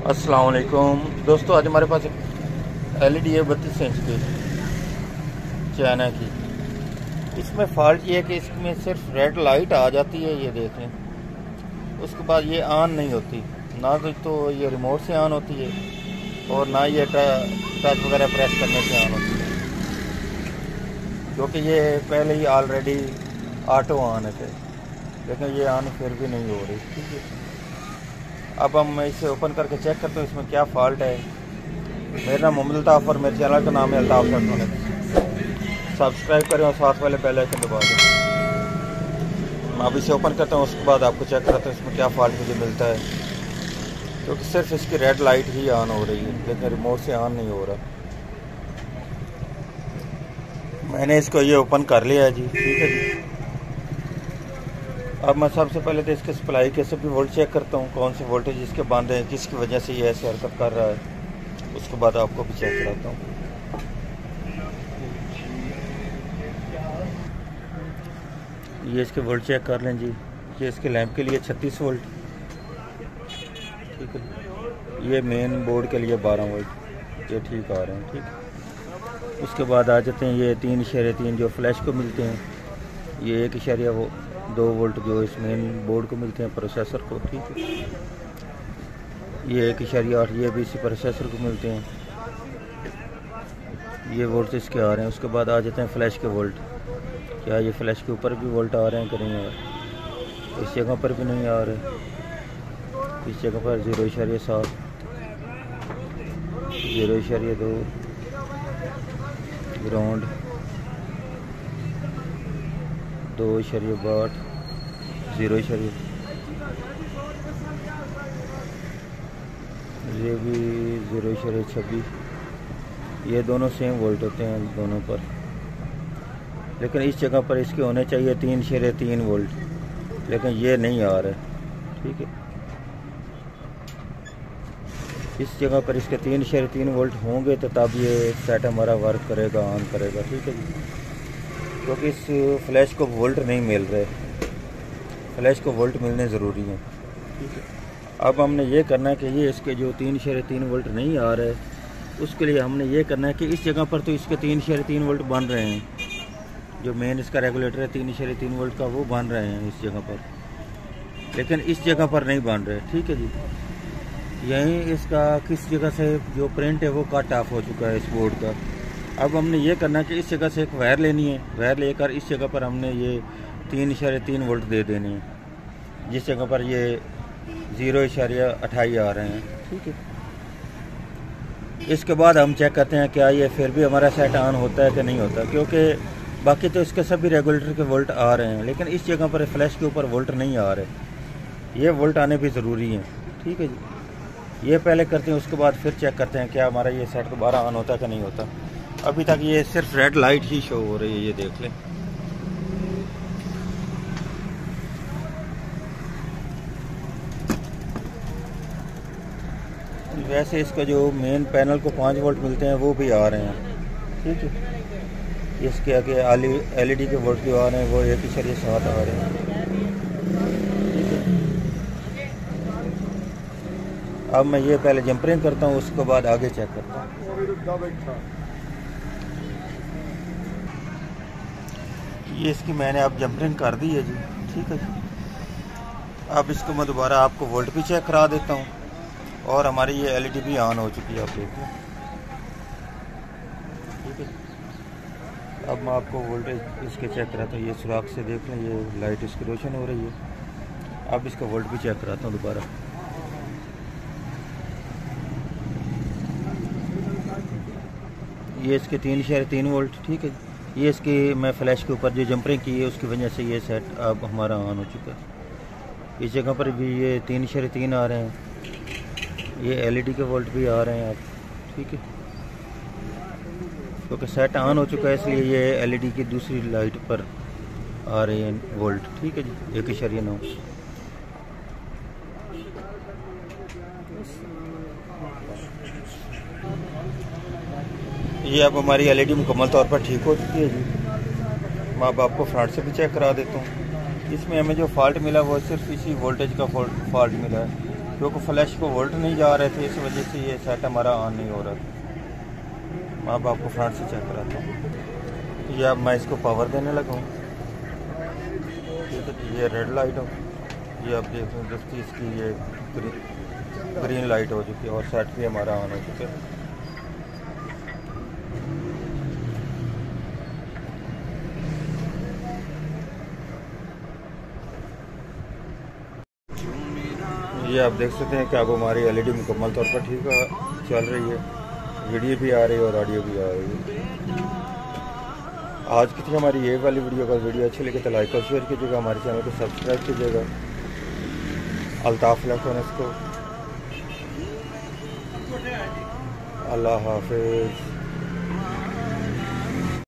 अस्सलाम वालेकुम दोस्तों, आज हमारे पास LED है 32 इंच की चाइना की। इसमें फॉल्ट ये है कि इसमें सिर्फ रेड लाइट आ जाती है, ये देख लें। उसके बाद ये ऑन नहीं होती, ना तो ये रिमोट से ऑन होती है और ना ये टच वगैरह प्रेस करने से ऑन होती है, क्योंकि ये पहले ही ऑलरेडी ऑटो ऑन है, लेकिन ये ऑन फिर भी नहीं हो रही। ठीक है, अब हम इसे ओपन करके चेक करते हैं इसमें क्या फॉल्ट है। मेरा नाम मोहम्मद अल्ताफ़ और मेरे चैनल का नाम है अल्ताफ़ इलेक्ट्रॉनिक्स। सब्सक्राइब करें और साथ वाले बेल आइकन दबा दें। मैं अब इसे ओपन करता हूँ, उसके बाद आपको चेक कराता हूँ इसमें क्या फॉल्ट मुझे मिलता है, क्योंकि सिर्फ इसकी रेड लाइट ही ऑन हो रही है, लेकिन रिमोट से ऑन नहीं हो रहा। मैंने इसको ये ओपन कर लिया है जी। ठीक है जी, अब मैं सबसे पहले तो इसके सप्लाई के सभी वोल्ट चेक करता हूँ, कौन से वोल्टेज इसके बंद हैं, किसकी वजह से ये ऐसे हरकत कर रहा है। उसके बाद आपको भी चेक कराता हूँ। ये इसके वोल्ट चेक कर लें जी। ये इसके लैंप के लिए 36 वोल्ट, ठीक है। ये मेन बोर्ड के लिए 12 वोल्ट, ये ठीक आ रहे हैं। ठीक, उसके बाद आ जाते हैं ये 3.3 जो फ्लैश को मिलते हैं, ये 1.2 वोल्ट जो इस मेन बोर्ड को मिलते हैं, प्रोसेसर को। ठीक है, ये 1.8 ये भी इसी प्रोसेसर को मिलते हैं, ये वोल्ट इसके आ रहे हैं। उसके बाद आ जाते हैं फ्लैश के वोल्ट। क्या ये फ्लैश के ऊपर भी वोल्ट आ रहे हैं कि नहीं आ रहे? इस जगह पर भी नहीं आ रहे, इस जगह पर 0.7, 0.2 ग्राउंड, 2.62, 0, ये भी 0.26। ये दोनों सेम वोल्ट होते हैं दोनों पर, लेकिन इस जगह पर इसके होने चाहिए 3.3 वोल्ट, लेकिन ये नहीं आ रहे। ठीक है, इस जगह पर इसके 3.3 वोल्ट होंगे तो तब ये सेट हमारा वर्क करेगा, ऑन करेगा। ठीक है जी, क्योंकि इस फ्लैश को वोल्ट नहीं मिल रहे, फ्लैश को वोल्ट मिलने ज़रूरी हैं। ठीक है, अब हमने ये करना है कि ये इसके जो 3.3 वोल्ट नहीं आ रहे, उसके लिए हमने ये करना है कि इस जगह पर तो इसके 3.3 वोल्ट बन रहे हैं, जो मेन इसका रेगुलेटर है 3.3 वोल्ट का, वो बन रहे हैं इस जगह पर, लेकिन इस जगह पर नहीं बन रहे। ठीक है जी, यहीं इसका किस जगह से जो प्रिंट है वो कट ऑफ हो चुका है इस बोर्ड का। अब हमने ये करना है कि इस जगह से एक वायर लेनी है, वायर लेकर इस जगह पर हमने ये 3.3 वोल्ट दे देनी है, जिस जगह पर ये 0.28 आ रहे हैं। ठीक है, इसके बाद हम चेक करते हैं क्या ये फिर भी हमारा सेट ऑन होता है कि नहीं होता, क्योंकि बाकी तो इसके सभी रेगुलेटर के वोल्ट आ रहे हैं, लेकिन इस जगह पर फ्लैश के ऊपर वोल्ट नहीं आ रहे। ये वोल्ट आने भी ज़रूरी हैं। ठीक है जी, ये पहले करते हैं, उसके बाद फिर चेक करते हैं क्या हमारा ये सेट दोबारा ऑन होता है कि नहीं होता। अभी तक ये सिर्फ रेड लाइट ही शो हो रही है, ये देख लें। वैसे इसका जो मेन पैनल को 5 वोल्ट मिलते हैं वो भी आ रहे हैं। ठीक है, इसके आगे LED के वोल्ट जो आ रहे हैं वो 1.7 आ रहे हैं। ठीक है, अब मैं ये पहले जंपरिंग करता हूँ, उसके बाद आगे चेक करता हूँ। ये इसकी मैंने अब जंपरिंग कर दी है जी। ठीक है जी, अब इसको मैं दोबारा आपको वोल्ट भी चेक करा देता हूँ, और हमारी ये LED भी ऑन हो चुकी है, आप देखिए। ठीक है, अब मैं आपको वोल्टेज इसके चेक कराता हूँ। ये सुराख से देख लें, ये लाइट इसकी रोशन हो रही है। अब इसका वोल्ट भी चेक कराता हूँ दोबारा। ये इसके 3.3 वोल्ट। ठीक है, ये इसकी मैं फ्लैश के ऊपर जो जंपरिंग की है उसकी वजह से ये सेट अब हमारा ऑन हो चुका है। इस जगह पर भी ये 3.3 आ रहे हैं, ये LED के वोल्ट भी आ रहे हैं अब। ठीक है, क्योंकि सेट ऑन हो चुका है इसलिए ये LED की दूसरी लाइट पर आ रहे हैं वोल्ट। ठीक है जी, 1.9। ये अब हमारी LED मुकम्मल तौर पर ठीक हो चुकी है जी। मैं अब आपको फ्रंट से भी चेक करा देता हूँ। इसमें हमें जो फॉल्ट मिला वो सिर्फ इसी वोल्टेज का फॉल्ट मिला है। क्योंकि फ्लैश को वोल्ट नहीं जा रहे थे, इस वजह से ये सेट हमारा ऑन नहीं हो रहा था। मैं अब आपको फ्रंट से चेक कराता हूँ। तो ये अब मैं इसको पावर देने लगा हूँ, ठीक है। ये रेड लाइट हो, ये अब देख रहे दोस्ती इसकी ये ग्रीन लाइट हो चुकी है और सेट भी हमारा ऑन हो चुका है। ये आप देख सकते हैं कि अब हमारी एलईडी मुकम्मल तौर पर ठीक चल रही है, वीडियो भी आ रही है और ऑडियो भी आ रही है। आज की थी हमारी ये वाली वीडियो। अगर वीडियो अच्छी लगे तो लाइक और शेयर कीजिएगा, हमारे चैनल को सब्सक्राइब कीजिएगा। अल्ताफ इलेक्ट्रॉनिक्स को। अल्लाह हाफिज़।